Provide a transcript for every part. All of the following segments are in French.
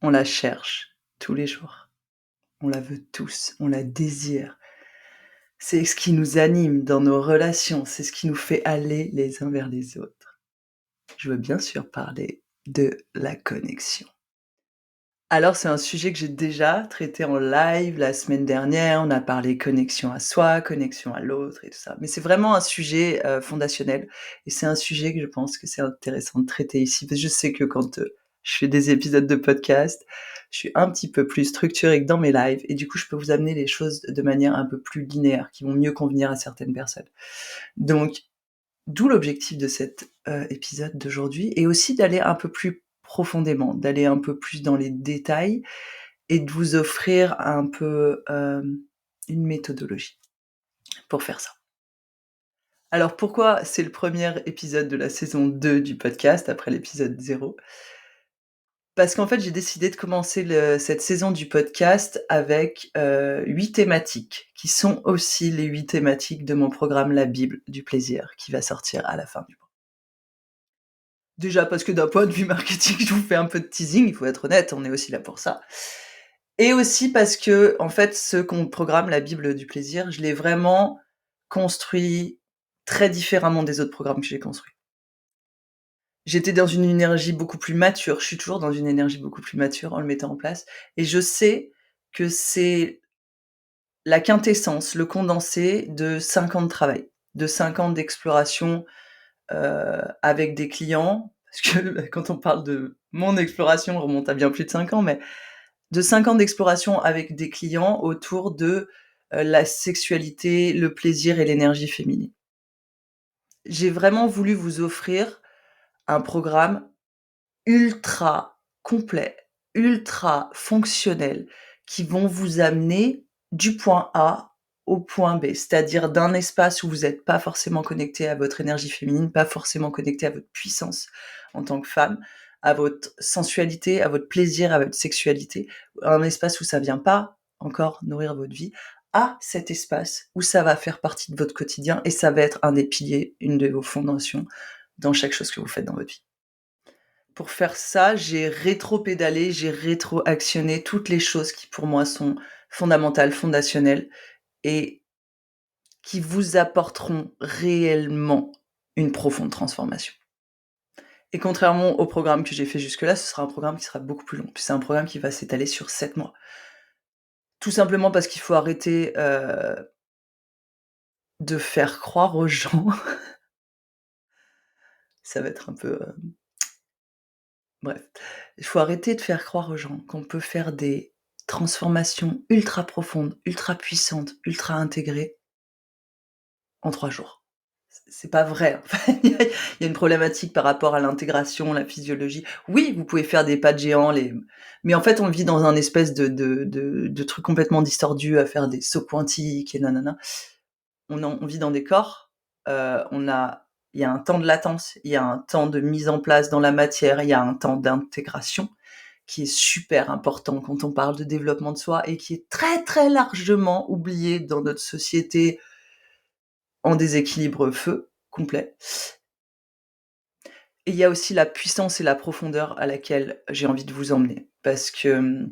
on la cherche tous les jours. On la veut tous, on la désire. C'est ce qui nous anime dans nos relations, c'est ce qui nous fait aller les uns vers les autres. Je veux bien sûr parler de la connexion. Alors c'est un sujet que j'ai déjà traité en live la semaine dernière, on a parlé connexion à soi, connexion à l'autre et tout ça. Mais c'est vraiment un sujet, fondationnel et c'est un sujet que je pense que c'est intéressant de traiter ici. Parce que je sais que quand, je fais des épisodes de podcast, je suis un petit peu plus structurée que dans mes lives et du coup je peux vous amener les choses de manière un peu plus linéaire, qui vont mieux convenir à certaines personnes. Donc d'où l'objectif de cet, épisode d'aujourd'hui et aussi d'aller un peu plus profondément, d'aller un peu plus dans les détails et de vous offrir un peu, une méthodologie pour faire ça. Alors pourquoi c'est le premier épisode de la saison 2 du podcast après l'épisode 0? Parce qu'en fait, j'ai décidé de commencer cette saison du podcast avec, 8 thématiques qui sont aussi les 8 thématiques de mon programme La Bible du plaisir qui va sortir à la fin du mois. Déjà parce que d'un point de vue marketing, je vous fais un peu de teasing, il faut être honnête, on est aussi là pour ça. Et aussi parce que, en fait, ce qu'on programme, la Bible du plaisir, je l'ai vraiment construit très différemment des autres programmes que j'ai construits. J'étais dans une énergie beaucoup plus mature, je suis toujours dans une énergie beaucoup plus mature en le mettant en place et je sais que c'est la quintessence, le condensé de 5 ans de travail, de 5 ans d'exploration, avec des clients, parce que quand on parle de mon exploration, on remonte à bien plus de 5 ans, mais de 5 ans d'exploration avec des clients autour de, la sexualité, le plaisir et l'énergie féminine. J'ai vraiment voulu vous offrir un programme ultra complet, ultra fonctionnel, qui vont vous amener du point A au point B. C'est-à-dire d'un espace où vous êtes pas forcément connecté à votre énergie féminine, pas forcément connecté à votre puissance en tant que femme, à votre sensualité, à votre plaisir, à votre sexualité. Un espace où ça vient pas encore nourrir votre vie, à cet espace où ça va faire partie de votre quotidien et ça va être un des piliers, une de vos fondations dans chaque chose que vous faites dans votre vie. Pour faire ça, j'ai rétropédalé, j'ai rétroactionné toutes les choses qui pour moi sont fondamentales, fondationnelles et qui vous apporteront réellement une profonde transformation. Et contrairement au programme que j'ai fait jusque-là, ce sera un programme qui sera beaucoup plus long. Puis c'est un programme qui va s'étaler sur 7 mois. Tout simplement parce qu'il faut arrêter, de faire croire aux gens ça va être un peu, bref. Il faut arrêter de faire croire aux gens qu'on peut faire des transformations ultra profondes, ultra puissantes, ultra intégrées en 3 jours. C'est pas vrai, en fait. Il y a une problématique par rapport à l'intégration, la physiologie. Oui, vous pouvez faire des pas de géant, mais en fait, on vit dans un espèce de truc complètement distordu à faire des sauts quantiques et nanana. On vit dans des corps, il y a un temps de latence, il y a un temps de mise en place dans la matière, il y a un temps d'intégration qui est super important quand on parle de développement de soi et qui est très, très largement oublié dans notre société en déséquilibre feu complet. Et il y a aussi la puissance et la profondeur à laquelle j'ai envie de vous emmener parce que,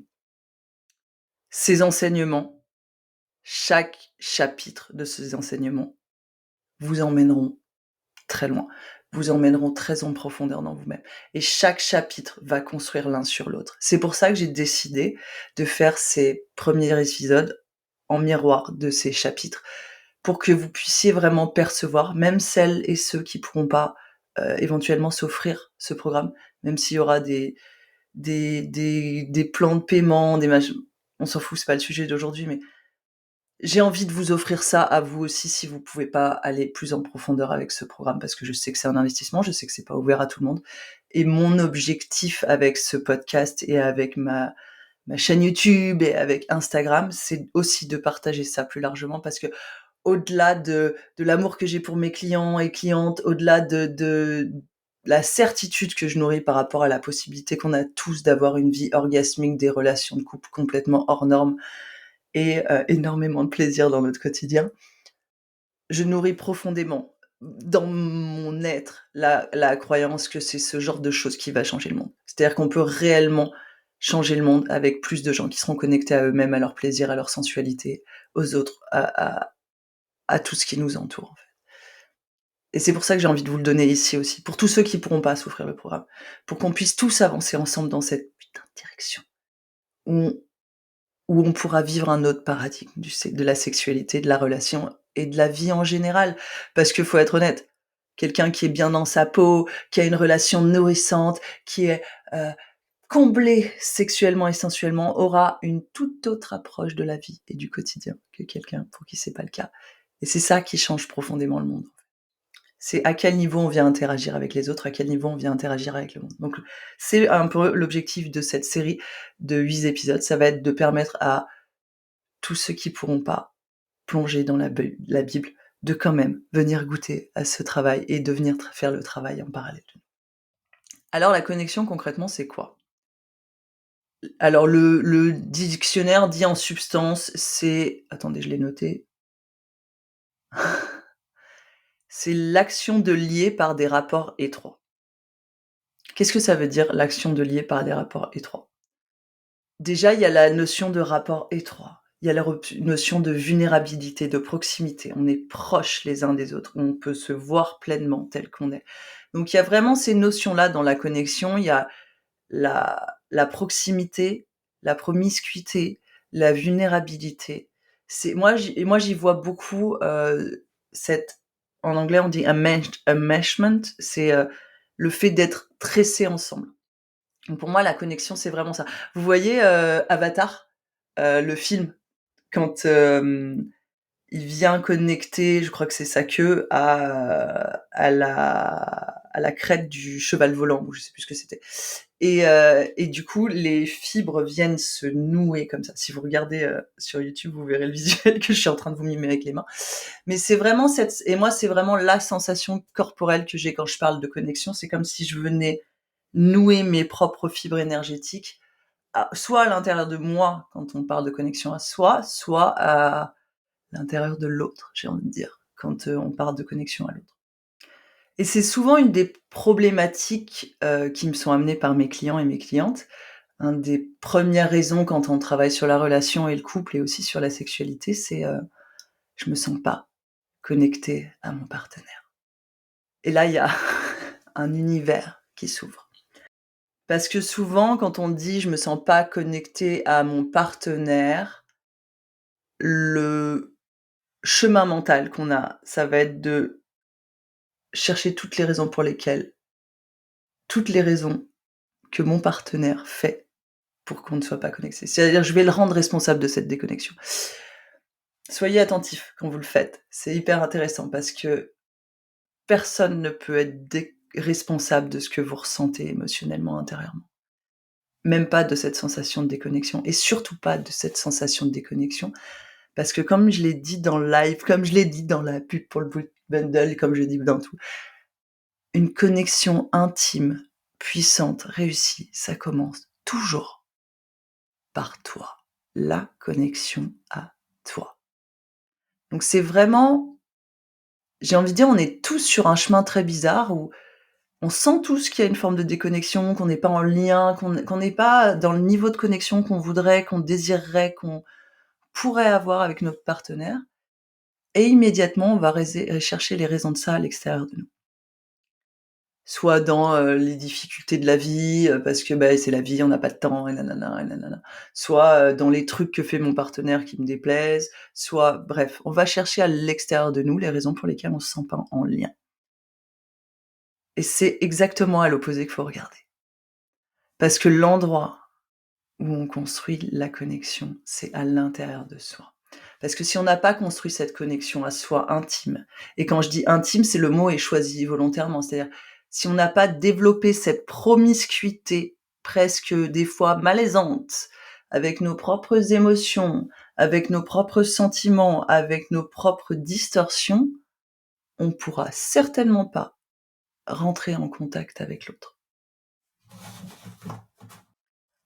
ces enseignements, chaque chapitre de ces enseignements vous emmèneront très loin, vous emmèneront très en profondeur dans vous-même et chaque chapitre va construire l'un sur l'autre. C'est pour ça que j'ai décidé de faire ces premiers épisodes en miroir de ces chapitres, pour que vous puissiez vraiment percevoir, même celles et ceux qui pourront pas, éventuellement s'offrir ce programme, même s'il y aura des plans de paiement, des mach on s'en fout, c'est pas le sujet d'aujourd'hui, mais j'ai envie de vous offrir ça à vous aussi si vous pouvez pas aller plus en profondeur avec ce programme, parce que je sais que c'est un investissement, je sais que c'est pas ouvert à tout le monde et mon objectif avec ce podcast et avec ma chaîne YouTube et avec Instagram, c'est aussi de partager ça plus largement parce que au-delà de l'amour que j'ai pour mes clients et clientes, au-delà de la certitude que je nourris par rapport à la possibilité qu'on a tous d'avoir une vie orgasmique, des relations de couple complètement hors normes et énormément de plaisir dans notre quotidien. Je nourris profondément dans mon être la croyance que c'est ce genre de choses qui va changer le monde. C'est-à-dire qu'on peut réellement changer le monde avec plus de gens qui seront connectés à eux-mêmes, à leur plaisir, à leur sensualité, aux autres, à tout ce qui nous entoure, en fait. Et c'est pour ça que j'ai envie de vous le donner ici aussi, pour tous ceux qui pourront pas souffrir le programme, pour qu'on puisse tous avancer ensemble dans cette putain de direction où on pourra vivre un autre paradigme de la sexualité, de la relation et de la vie en général. Parce qu'il faut être honnête, quelqu'un qui est bien dans sa peau, qui a une relation nourrissante, qui est comblé sexuellement et sensuellement, aura une toute autre approche de la vie et du quotidien que quelqu'un pour qui c'est pas le cas. Et c'est ça qui change profondément le monde. C'est à quel niveau on vient interagir avec les autres, à quel niveau on vient interagir avec le monde. Donc c'est un peu l'objectif de cette série de 8 épisodes, ça va être de permettre à tous ceux qui pourront pas plonger dans la Bible, de quand même venir goûter à ce travail et de venir faire le travail en parallèle. Alors la connexion concrètement, c'est quoi? Alors le dictionnaire dit en substance, c'est attendez, je l'ai noté. C'est l'action de lier par des rapports étroits. Qu'est-ce que ça veut dire l'action de lier par des rapports étroits? Déjà, il y a la notion de rapport étroit. Il y a la notion de vulnérabilité, de proximité. On est proches les uns des autres. On peut se voir pleinement tel qu'on est. Donc il y a vraiment ces notions-là dans la connexion. Il y a la proximité, la promiscuité, la vulnérabilité. C'est moi j'y vois beaucoup, cette en anglais on dit enmeshment, c'est, le fait d'être tressés ensemble. Donc pour moi la connexion c'est vraiment ça. Vous voyez, Avatar, le film quand, il vient connecter, je crois que c'est sa queue à la crête du cheval volant ou je sais plus ce que c'était. Et du coup, les fibres viennent se nouer comme ça. Si vous regardez, sur YouTube, vous verrez le visuel que je suis en train de vous mimer avec les mains. Mais c'est vraiment et moi, c'est vraiment la sensation corporelle que j'ai quand je parle de connexion. C'est comme si je venais nouer mes propres fibres énergétiques, soit à l'intérieur de moi, quand on parle de connexion à soi, soit à l'intérieur de l'autre, j'ai envie de dire, quand, on parle de connexion à l'autre. Et c'est souvent une des problématiques, qui me sont amenées par mes clients et mes clientes. Une des premières raisons quand on travaille sur la relation et le couple et aussi sur la sexualité, c'est, je me sens pas connectée à mon partenaire. Et là, il y a un univers qui s'ouvre. Parce que souvent, quand on dit: «Je me sens pas connectée à mon partenaire», le chemin mental qu'on a, ça va être de chercher toutes les raisons que mon partenaire fait pour qu'on ne soit pas connecté. C'est-à-dire, je vais le rendre responsable de cette déconnexion. Soyez attentifs quand vous le faites. C'est hyper intéressant parce que personne ne peut être responsable de ce que vous ressentez émotionnellement, intérieurement. Même pas de cette sensation de déconnexion et surtout pas de cette sensation de déconnexion parce que comme je l'ai dit dans le live, comme je l'ai dit dans la pub pour le Boot Bundle, comme je dis dans tout, une connexion intime, puissante, réussie, ça commence toujours par toi. La connexion à toi. Donc c'est vraiment, j'ai envie de dire, on est tous sur un chemin très bizarre où on sent tous qu'il y a une forme de déconnexion, qu'on n'est pas en lien, qu'on n'est pas dans le niveau de connexion qu'on voudrait, qu'on désirerait, qu'on pourrait avoir avec notre partenaire. Et immédiatement, on va chercher les raisons de ça à l'extérieur de nous. Soit dans, les difficultés de la vie, parce que, bah, c'est la vie, on n'a pas de temps et nanana et nanana. Soit, dans les trucs que fait mon partenaire qui me déplaisent, soit bref, on va chercher à l'extérieur de nous les raisons pour lesquelles on se sent pas en lien. Et c'est exactement à l'opposé qu'il faut regarder. Parce que l'endroit où on construit la connexion, c'est à l'intérieur de soi. Parce que si on n'a pas construit cette connexion à soi intime, et quand je dis intime, c'est le mot est choisi volontairement, c'est-à-dire si on n'a pas développé cette promiscuité presque des fois malaisante avec nos propres émotions, avec nos propres sentiments, avec nos propres distorsions, on pourra certainement pas rentrer en contact avec l'autre.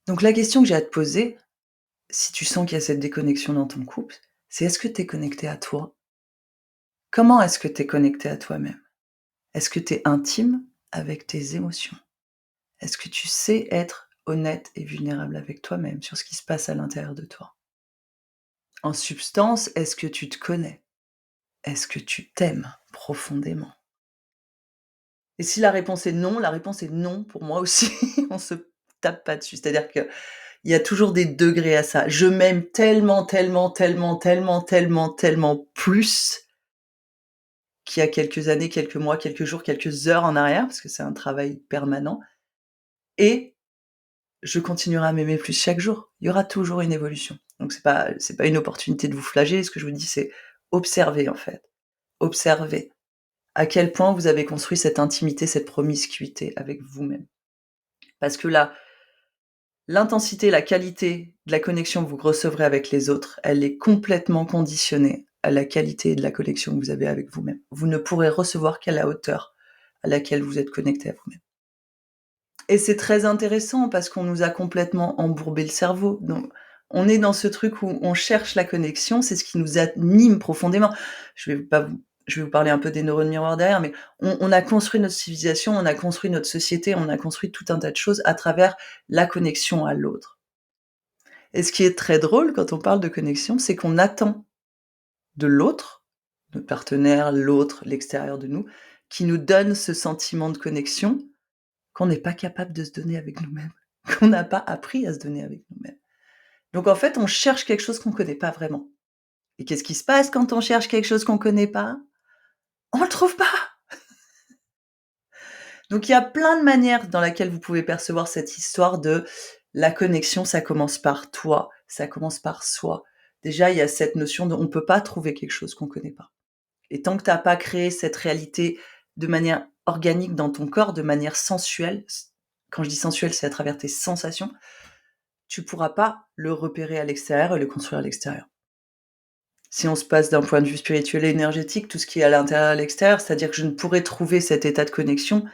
Donc la question que j'ai à te poser, si tu sens qu'il y a cette déconnexion dans ton couple, c'est est-ce que tu es connecté à toi? Comment est-ce que tu es connecté à toi-même? Est-ce que tu es intime avec tes émotions? Est-ce que tu sais être honnête et vulnérable avec toi-même sur ce qui se passe à l'intérieur de toi. En substance, est-ce que tu te connais? Est-ce que tu t'aimes profondément? Et si la réponse est non, la réponse est non pour moi aussi. On se tape pas dessus. C'est-à-dire qu'il y a toujours des degrés à ça. Je m'aime tellement, tellement, tellement, tellement, tellement, tellement plus qu'il y a quelques années, quelques mois, quelques jours, quelques heures en arrière, parce que c'est un travail permanent et je continuerai à m'aimer plus chaque jour. Il y aura toujours une évolution. Donc c'est pas une opportunité de vous flageller. Ce que je vous dis, c'est observer, en fait. Observez à quel point vous avez construit cette intimité, cette promiscuité avec vous-même. Parce que là, l'intensité, la qualité de la connexion que vous recevrez avec les autres, elle est complètement conditionnée à la qualité de la connexion que vous avez avec vous-même. Vous ne pourrez recevoir qu'à la hauteur à laquelle vous êtes connecté à vous-même. Et c'est très intéressant parce qu'on nous a complètement embourbé le cerveau. Donc, on est dans ce truc où on cherche la connexion, c'est ce qui nous anime profondément. Je vais vous parler un peu des neurones miroirs derrière, mais on a construit notre civilisation, on a construit notre société, on a construit tout un tas de choses à travers la connexion à l'autre. Et ce qui est très drôle quand on parle de connexion, c'est qu'on attend de l'autre, notre partenaire, l'autre, l'extérieur de nous, qui nous donne ce sentiment de connexion qu'on n'est pas capable de se donner avec nous-mêmes, qu'on n'a pas appris à se donner avec nous-mêmes. Donc en fait, on cherche quelque chose qu'on ne connaît pas vraiment. Et qu'est-ce qui se passe quand on cherche quelque chose qu'on ne connaît pas? On ne le trouve pas! Donc il y a plein de manières dans laquelle vous pouvez percevoir cette histoire de la connexion, ça commence par toi, ça commence par soi. Déjà, il y a cette notion de on ne peut pas trouver quelque chose qu'on ne connaît pas. Et tant que tu as pas créé cette réalité de manière organique dans ton corps, de manière sensuelle, quand je dis sensuelle, c'est à travers tes sensations, tu pourras pas le repérer à l'extérieur et le construire à l'extérieur. Si on se passe d'un point de vue spirituel et énergétique, tout ce qui est à l'intérieur et à l'extérieur, c'est-à-dire que je ne pourrai trouver cet état de connexion,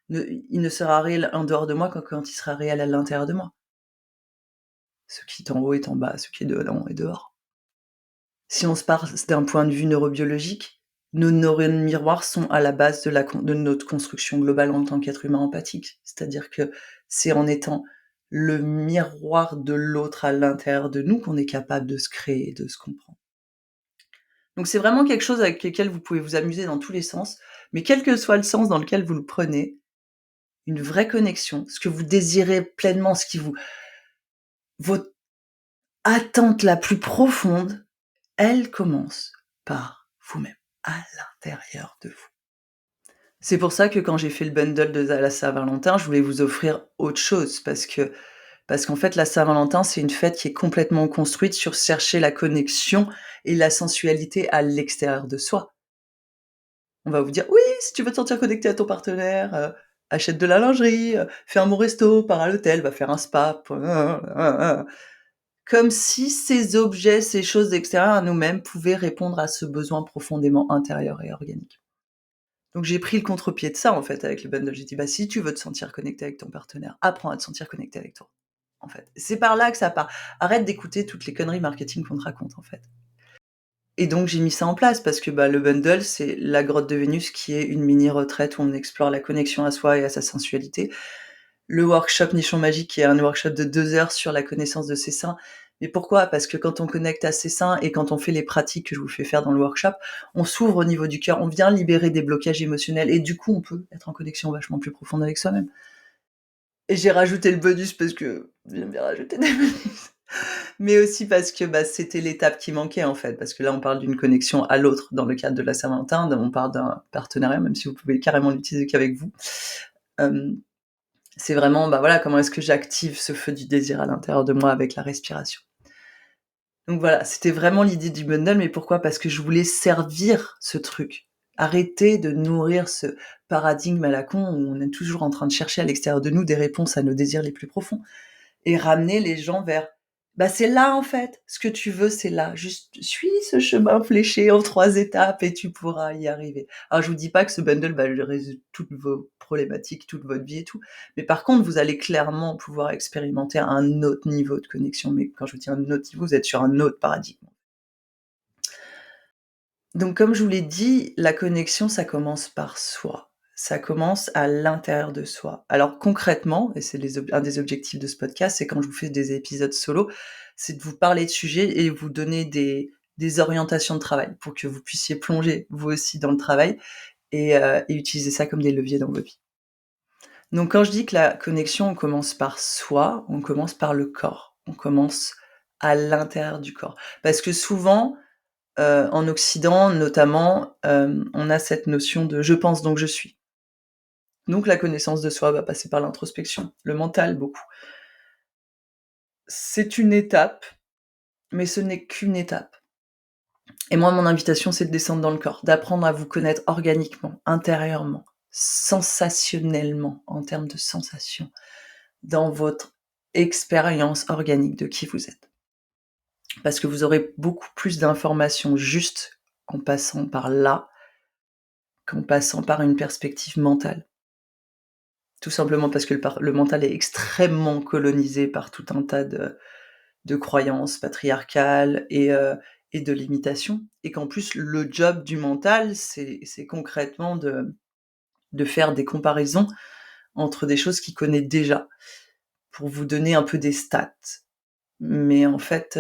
il ne sera réel en dehors de moi quand il sera réel à l'intérieur de moi. Ce qui est en haut est en bas, ce qui est dedans est dehors. Si on se passe d'un point de vue neurobiologique, nos neurones miroirs sont à la base de notre construction globale en tant qu'être humain empathique. C'est-à-dire que c'est en étant le miroir de l'autre à l'intérieur de nous qu'on est capable de se créer et de se comprendre. Donc c'est vraiment quelque chose avec lequel vous pouvez vous amuser dans tous les sens, mais quel que soit le sens dans lequel vous le prenez, une vraie connexion, ce que vous désirez pleinement, votre attente la plus profonde, elle commence par vous-même, à l'intérieur de vous. C'est pour ça que quand j'ai fait le bundle de la Saint-Valentin, je voulais vous offrir autre chose parce qu'en fait, la Saint-Valentin, c'est une fête qui est complètement construite sur chercher la connexion et la sensualité à l'extérieur de soi. On va vous dire: «Oui, si tu veux te sentir connecté à ton partenaire, achète de la lingerie, fais un bon resto, pars à l'hôtel, va faire un spa, comme si ces objets, ces choses extérieures à nous-mêmes pouvaient répondre à ce besoin profondément intérieur et organique. Donc j'ai pris le contre-pied de ça, en fait, avec le bundle. J'ai dit: «Bah, si tu veux te sentir connecté avec ton partenaire, apprends à te sentir connecté avec toi», en fait. C'est par là que ça part. Arrête d'écouter toutes les conneries marketing qu'on te raconte, en fait. Et donc j'ai mis ça en place parce que, bah, le bundle, c'est la grotte de Vénus qui est une mini retraite où on explore la connexion à soi et à sa sensualité. Le workshop Nichon Magique qui est un workshop de 2 heures sur la connaissance de ses seins. Mais pourquoi? Parce que quand on connecte à ses seins et quand on fait les pratiques que je vous fais faire dans le workshop, on s'ouvre au niveau du cœur, on vient libérer des blocages émotionnels et du coup, on peut être en connexion vachement plus profonde avec soi-même. Et j'ai rajouté le bonus parce que j'aime bien rajouter des bonus. Mais aussi parce que, bah, c'était l'étape qui manquait, en fait. Parce que là, on parle d'une connexion à l'autre dans le cadre de la Saint-Valentin, on parle d'un partenariat, même si vous pouvez carrément l'utiliser qu'avec vous. Hem, c'est vraiment, bah, voilà, comment est-ce que j'active ce feu du désir à l'intérieur de moi avec la respiration. Donc voilà, c'était vraiment l'idée du bundle, mais pourquoi? Parce que je voulais servir ce truc. Arrêter de nourrir ce paradigme à la con où on est toujours en train de chercher à l'extérieur de nous des réponses à nos désirs les plus profonds. Et ramener les gens vers bah, c'est là en fait, ce que tu veux, c'est là. Juste suis ce chemin fléché en 3 étapes et tu pourras y arriver. Alors je vous dis pas que ce bundle va résoudre toutes vos problématiques, toute votre vie et tout, mais par contre, vous allez clairement pouvoir expérimenter un autre niveau de connexion. Mais quand je vous dis un autre niveau, vous êtes sur un autre paradigme. Donc comme je vous l'ai dit, la connexion, ça commence par soi. Ça commence à l'intérieur de soi. Alors concrètement, et c'est un des objectifs de ce podcast, c'est quand je vous fais des épisodes solo, c'est de vous parler de sujets et vous donner des orientations de travail pour que vous puissiez plonger vous aussi dans le travail et utiliser ça comme des leviers dans votre vie. Donc quand je dis que la connexion, on commence par soi, on commence par le corps. On commence à l'intérieur du corps. Parce que souvent, en Occident notamment, on a cette notion de «je pense donc je suis». Donc la connaissance de soi va passer par l'introspection, le mental beaucoup. C'est une étape, mais ce n'est qu'une étape. Et moi, mon invitation, c'est de descendre dans le corps, d'apprendre à vous connaître organiquement, intérieurement, sensationnellement, en termes de sensations, dans votre expérience organique de qui vous êtes. Parce que vous aurez beaucoup plus d'informations juste en passant par là qu'en passant par une perspective mentale. Tout simplement parce que le mental est extrêmement colonisé par tout un tas de croyances patriarcales et de limitations. Et qu'en plus, le job du mental, c'est concrètement de faire des comparaisons entre des choses qu'il connaît déjà, pour vous donner un peu des stats. Mais en fait,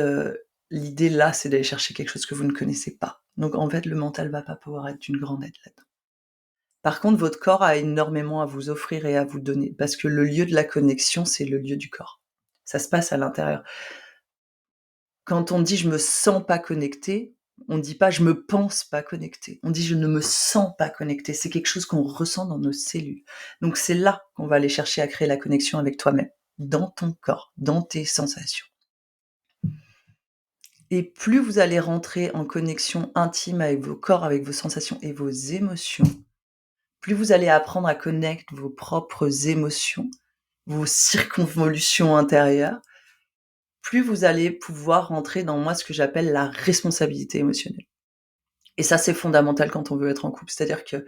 l'idée là, c'est d'aller chercher quelque chose que vous ne connaissez pas. Donc en fait, le mental va pas pouvoir être d'une grande aide là-dedans. Par contre, votre corps a énormément à vous offrir et à vous donner, parce que le lieu de la connexion, c'est le lieu du corps. Ça se passe à l'intérieur. Quand on dit: «Je me sens pas connecté», on dit pas: «Je me pense pas connecté». On dit: «Je ne me sens pas connecté». C'est quelque chose qu'on ressent dans nos cellules. Donc c'est là qu'on va aller chercher à créer la connexion avec toi-même, dans ton corps, dans tes sensations. Et plus vous allez rentrer en connexion intime avec vos corps, avec vos sensations et vos émotions, plus vous allez apprendre à connaître vos propres émotions, vos circonvolutions intérieures, plus vous allez pouvoir rentrer dans, moi, ce que j'appelle la responsabilité émotionnelle. Et ça, c'est fondamental quand on veut être en couple. C'est-à-dire que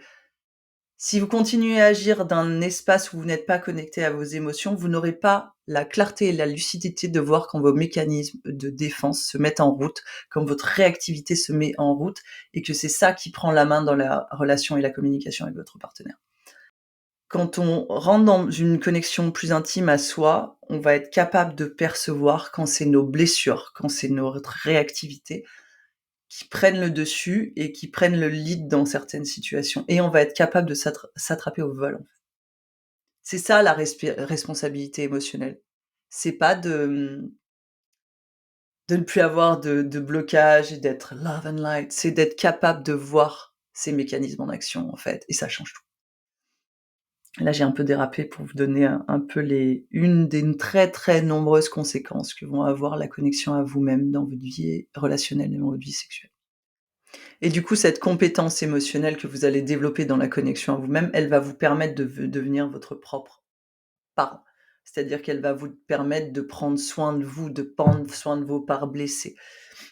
si vous continuez à agir d'un espace où vous n'êtes pas connecté à vos émotions, vous n'aurez pas la clarté et la lucidité de voir quand vos mécanismes de défense se mettent en route, quand votre réactivité se met en route, et que c'est ça qui prend la main dans la relation et la communication avec votre partenaire. Quand on rentre dans une connexion plus intime à soi, on va être capable de percevoir quand c'est nos blessures, quand c'est notre réactivité qui prennent le dessus et qui prennent le lead dans certaines situations. Et on va être capable de s'attraper au vol, en fait. C'est ça la responsabilité émotionnelle. C'est pas de ne plus avoir de blocage et d'être love and light. C'est d'être capable de voir ces mécanismes en action, en fait, et ça change tout. Là, j'ai un peu dérapé pour vous donner un peu une des très, très nombreuses conséquences que vont avoir la connexion à vous-même dans votre vie relationnelle et dans votre vie sexuelle. Et du coup, cette compétence émotionnelle que vous allez développer dans la connexion à vous-même, elle va vous permettre de devenir votre propre parent. C'est-à-dire qu'elle va vous permettre de prendre soin de vous, de prendre soin de vos parts blessées.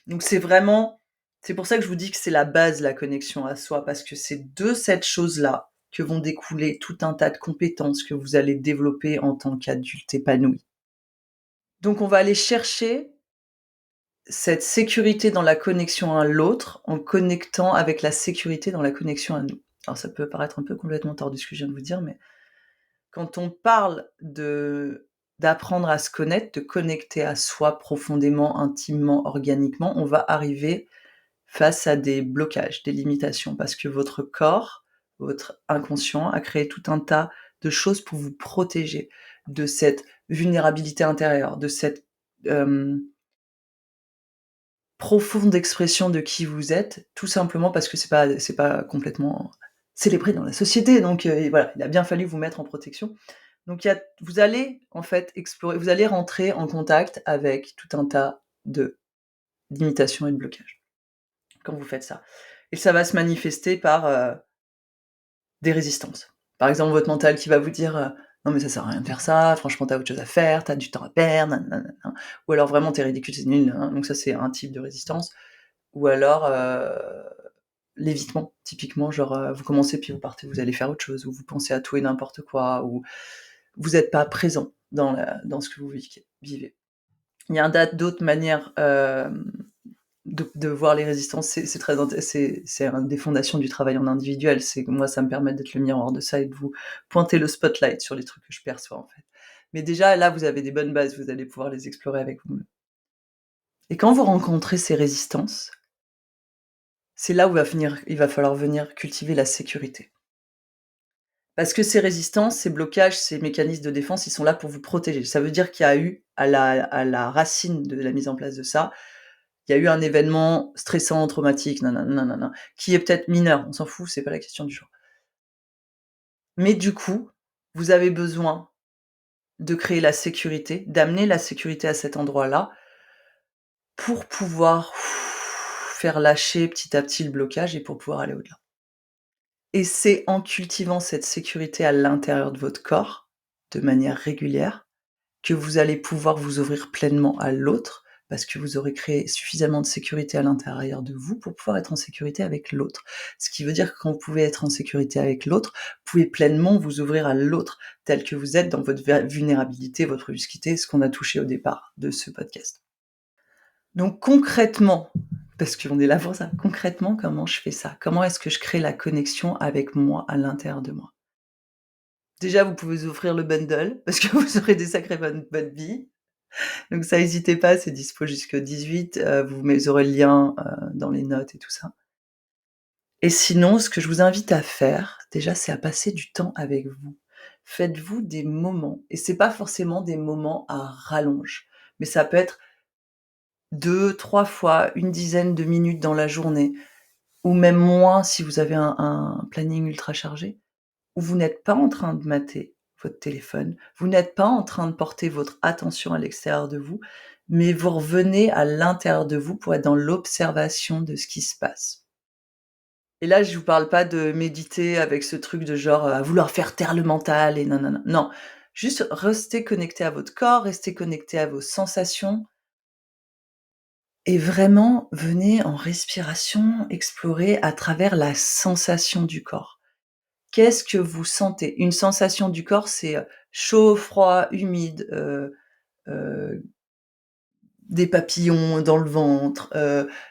Donc c'est pour ça que je vous dis que c'est la base, la connexion à soi, parce que c'est de cette chose-là que vont découler tout un tas de compétences que vous allez développer en tant qu'adulte épanoui. Donc on va aller chercher cette sécurité dans la connexion à l'autre, en connectant avec la sécurité dans la connexion à nous. Alors ça peut paraître un peu complètement tordu ce que je viens de vous dire, mais quand on parle d'apprendre à se connaître, de connecter à soi profondément, intimement, organiquement, on va arriver face à des blocages, des limitations, parce que votre corps, votre inconscient a créé tout un tas de choses pour vous protéger de cette vulnérabilité intérieure, de cette, profonde expression de qui vous êtes, tout simplement parce que c'est pas complètement célébré dans la société, donc voilà, il a bien fallu vous mettre en protection. Donc vous allez en fait explorer, vous allez rentrer en contact avec tout un tas de limitations et de blocages quand vous faites ça. Et ça va se manifester par, des résistances. Par exemple, votre mental qui va vous dire, «Non mais ça sert à rien de faire ça, franchement tu as autre chose à faire, tu as du temps à perdre, nin ou alors vraiment tu es ridicule, c'est nul, donc ça c'est un type de résistance. Ou alors, l'évitement, typiquement, genre, vous commencez puis vous partez, vous allez faire autre chose, ou vous pensez à tout et n'importe quoi, ou vous êtes pas présent dans ce que vous vivez. Il y a un tas d'autres manières, de voir les résistances. C'est très int c'est une des fondations du travail en individuel. C'est que moi, ça me permet d'être le miroir de ça et de vous pointer le spotlight sur les trucs que je perçois, en fait. Mais déjà, là, vous avez des bonnes bases, vous allez pouvoir les explorer avec vous-même. Et quand vous rencontrez ces résistances, c'est là où il va falloir venir cultiver la sécurité. Parce que ces résistances, ces blocages, ces mécanismes de défense, ils sont là pour vous protéger. Ça veut dire qu'il y a eu à la racine de la mise en place de ça, il y a eu un événement stressant, traumatique, nin qui est peut-être mineur, on s'en fout, c'est pas la question du jour. Mais du coup, vous avez besoin de créer la sécurité, d'amener la sécurité à cet endroit-là pour pouvoir faire lâcher petit à petit le blocage et pour pouvoir aller au-delà. Et c'est en cultivant cette sécurité à l'intérieur de votre corps, de manière régulière, que vous allez pouvoir vous ouvrir pleinement à l'autre, parce que vous aurez créé suffisamment de sécurité à l'intérieur de vous pour pouvoir être en sécurité avec l'autre. Ce qui veut dire que quand vous pouvez être en sécurité avec l'autre, vous pouvez pleinement vous ouvrir à l'autre tel que vous êtes dans votre vulnérabilité, votre fragilité, ce qu'on a touché au départ de ce podcast. Donc concrètement, parce qu'on est là pour ça, concrètement, comment je fais ça? Comment est-ce que je crée la connexion avec moi, à l'intérieur de moi? Déjà, vous pouvez vous offrir le bundle, parce que vous aurez des sacrées bonnes billes. Donc ça, hésitez pas, c'est dispo jusqu'au 18, vous aurez le lien, dans les notes et tout ça. Et sinon, ce que je vous invite à faire, déjà, c'est à passer du temps avec vous. Faites-vous des moments et c'est pas forcément des moments à rallonge, mais ça peut être 2, 3 fois, une dizaine de minutes dans la journée ou même moins si vous avez un planning ultra chargé, où vous n'êtes pas en train de mater votre téléphone, vous n'êtes pas en train de porter votre attention à l'extérieur de vous, mais vous revenez à l'intérieur de vous pour être dans l'observation de ce qui se passe. Et là, je vous parle pas de méditer avec ce truc de genre, à vouloir faire taire le mental et nanana. Non, juste rester connecté à votre corps, rester connecté à vos sensations et vraiment venez en respiration explorer à travers la sensation du corps. Qu'est-ce que vous sentez? Une sensation du corps, c'est, chaud, froid, humide, heu, des papillons dans le ventre,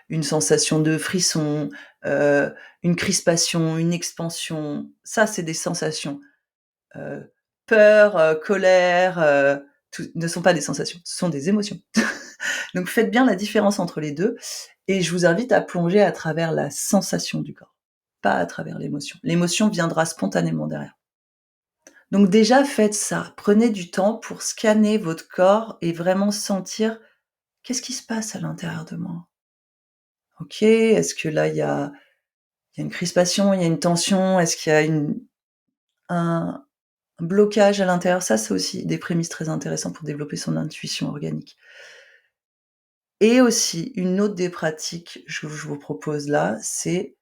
une sensation de frisson, une crispation, une expansion. Ça, c'est des sensations. Heu, peur, colère, tout ne sont pas des sensations, ce sont des émotions. Donc faites bien la différence entre les 2 et je vous invite à plonger à travers la sensation du corps, pas à travers l'émotion. L'émotion viendra spontanément derrière. Donc déjà, faites ça. Prenez du temps pour scanner votre corps et vraiment sentir: «Qu'est-ce qui se passe à l'intérieur de moi? OK, est-ce que là, il y a une crispation, il y a une tension? Est-ce qu'il y a un blocage à l'intérieur?» Ça, c'est aussi des prémices très intéressantes pour développer son intuition organique. Et aussi, une autre des pratiques que je vous propose là, c'est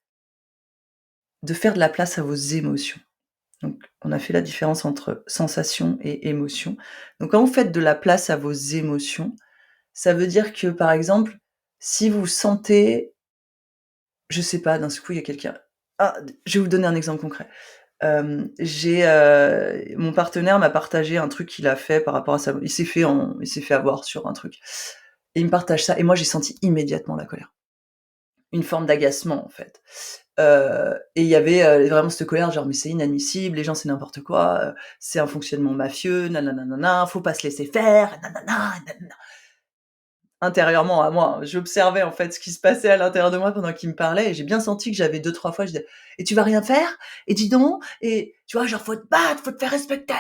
de faire de la place à vos émotions. Donc, on a fait la différence entre sensation et émotion. Donc quand vous faites de la place à vos émotions, ça veut dire que, par exemple, si vous sentez, je sais pas, d'un seul coup, il y a quelqu'un je vais vous donner un exemple concret. Mon partenaire m'a partagé un truc qu'il a fait par rapport à sa il s'est fait avoir sur un truc et il me partage ça et moi j'ai senti immédiatement la colère. Une forme d'agacement, en fait. Et il y avait, vraiment cette colère genre: «Mais c'est inadmissible, les gens c'est n'importe quoi, c'est un fonctionnement mafieux, nanana, faut pas se laisser faire, nanana, nanana». Intérieurement à moi, j'observais en fait ce qui se passait à l'intérieur de moi pendant qu'il me parlait et j'ai bien senti que j'avais 2, 3 fois, je disais: «Et tu vas rien faire? Et dis donc? Et tu vois, genre faut te battre, faut te faire respecter!»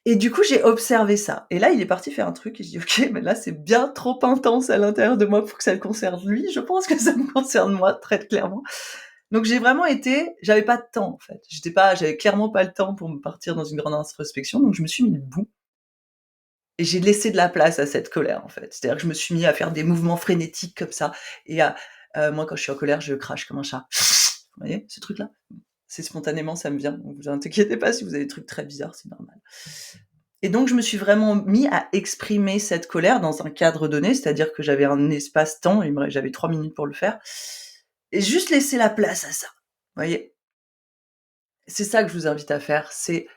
Et du coup, j'ai observé ça et là, il est parti faire un truc et je dis: «OK, mais là, c'est bien trop intense à l'intérieur de moi pour que ça le concerne lui. Je pense que ça me concerne moi, très clairement». Donc j'ai vraiment été j'avais pas de temps, en fait. J'avais clairement pas le temps pour me partir dans une grande introspection, donc je me suis mis debout et j'ai laissé de la place à cette colère, en fait. C'est-à-dire que je me suis mis à faire des mouvements frénétiques comme ça et moi, quand je suis en colère, je crache comme un chat. Vous voyez ce truc-là? C'est spontanément, ça me vient, donc vous inquiétez pas si vous avez des trucs très bizarres, c'est normal. Et donc je me suis vraiment mis à exprimer cette colère dans un cadre donné, c'est-à-dire que j'avais un espace-temps, j'avais 3 minutes pour le faire et juste laisser la place à ça. Vous voyez? C'est ça que je vous invite à faire, c'est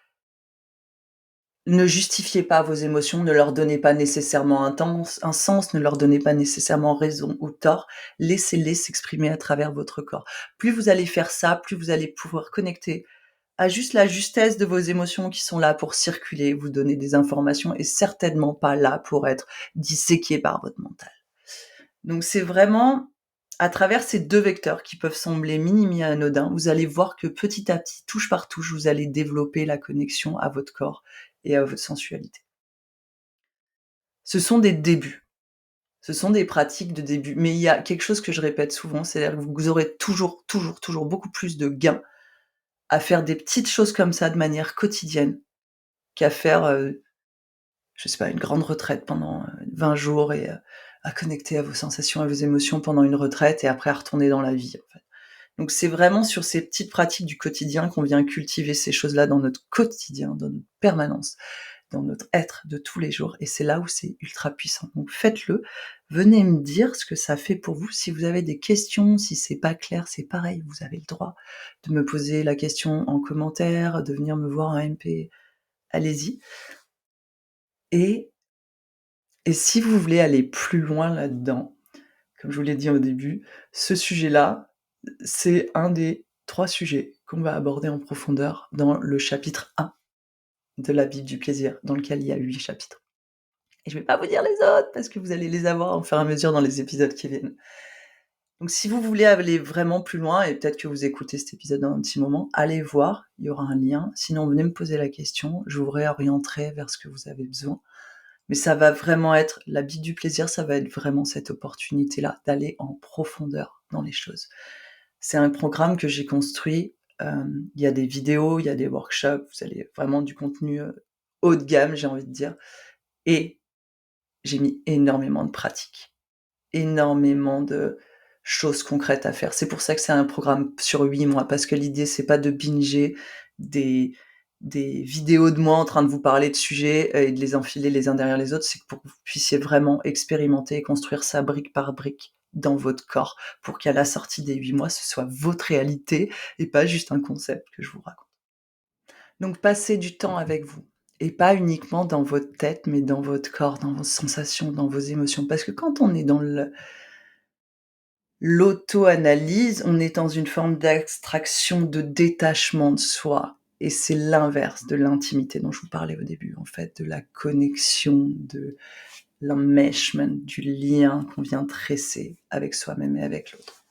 Ne justifiez pas vos émotions, ne leur donnez pas nécessairement un sens, ne leur donnez pas nécessairement raison ou tort. Laissez-les s'exprimer à travers votre corps. Plus vous allez faire ça, plus vous allez pouvoir connecter à juste la justesse de vos émotions qui sont là pour circuler, vous donner des informations et certainement pas là pour être disséquées par votre mental. Donc c'est vraiment à travers ces 2 vecteurs qui peuvent sembler mini anodins, vous allez voir que petit à petit, touche par touche, vous allez développer la connexion à votre corps et à votre sensualité. Ce sont des débuts, ce sont des pratiques de début, mais il y a quelque chose que je répète souvent, c'est-à-dire que vous aurez toujours, toujours, toujours beaucoup plus de gains à faire des petites choses comme ça de manière quotidienne qu'à faire, je sais pas, une grande retraite pendant, 20 jours et à connecter à vos sensations, à vos émotions pendant une retraite et après à retourner dans la vie, en fait. Donc c'est vraiment sur ces petites pratiques du quotidien qu'on vient cultiver ces choses-là dans notre quotidien, dans notre permanence, dans notre être de tous les jours et c'est là où c'est ultra puissant. Donc faites-le, venez me dire ce que ça fait pour vous. Si vous avez des questions, si c'est pas clair, c'est pareil, vous avez le droit de me poser la question en commentaire, de venir me voir en MP, allez-y et si vous voulez aller plus loin là-dedans, comme je vous l'ai dit au début, ce sujet-là, c'est un des 3 sujets qu'on va aborder en profondeur dans le chapitre 1 de la Bible du plaisir, dans lequel il y a 8 chapitres. Et je vais pas vous dire les autres parce que vous allez les avoir au fur et à mesure dans les épisodes qui viennent. Donc si vous voulez aller vraiment plus loin et peut-être que vous écoutez cet épisode dans un petit moment, allez voir, il y aura un lien. Sinon, venez me poser la question, je vous réorienterai vers ce que vous avez besoin. Mais ça va vraiment être la Bible du plaisir, ça va être vraiment cette opportunité-là d'aller en profondeur dans les choses. C'est un programme que j'ai construit, il y a des vidéos, il y a des workshops, vous allez vraiment du contenu, haut de gamme, j'ai envie de dire et j'ai mis énormément de pratiques, énormément de choses concrètes à faire. C'est pour ça que c'est un programme sur 8 mois, parce que l'idée, c'est pas de binger des vidéos de moi en train de vous parler de sujets, et de les enfiler les uns derrière les autres. C'est pour que vous puissiez vraiment expérimenter et construire ça brique par brique dans votre corps, pour qu'à la sortie des 8 mois, ce soit votre réalité et pas juste un concept que je vous raconte. Donc passez du temps avec vous et pas uniquement dans votre tête, mais dans votre corps, dans vos sensations, dans vos émotions. Parce que quand on est dans l'auto-analyse, on est dans une forme d'abstraction, de détachement de soi et c'est l'inverse de l'intimité dont je vous parlais au début, en fait, de la connexion, de l'enmeshment, du lien qu'on vient tresser avec soi-même et avec l'autre.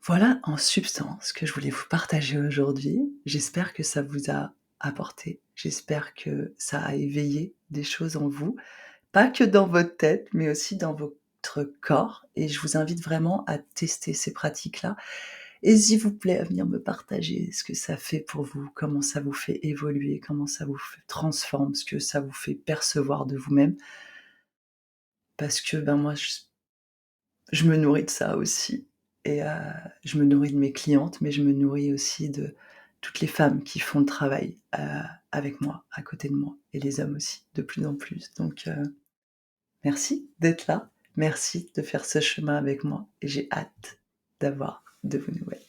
Voilà en substance ce que je voulais vous partager aujourd'hui. J'espère que ça vous a apporté, j'espère que ça a éveillé des choses en vous, pas que dans votre tête, mais aussi dans votre corps et je vous invite vraiment à tester ces pratiques-là et s'il vous plaît, à venir me partager ce que ça fait pour vous, comment ça vous fait évoluer, comment ça vous transforme, ce que ça vous fait percevoir de vous-même. Parce que, ben, moi, je me nourris de ça aussi et je me nourris de mes clientes, mais je me nourris aussi de toutes les femmes qui font le travail, avec moi, à côté de moi et les hommes aussi, de plus en plus. Donc merci d'être là, merci de faire ce chemin avec moi et j'ai hâte d'avoir de vos nouvelles.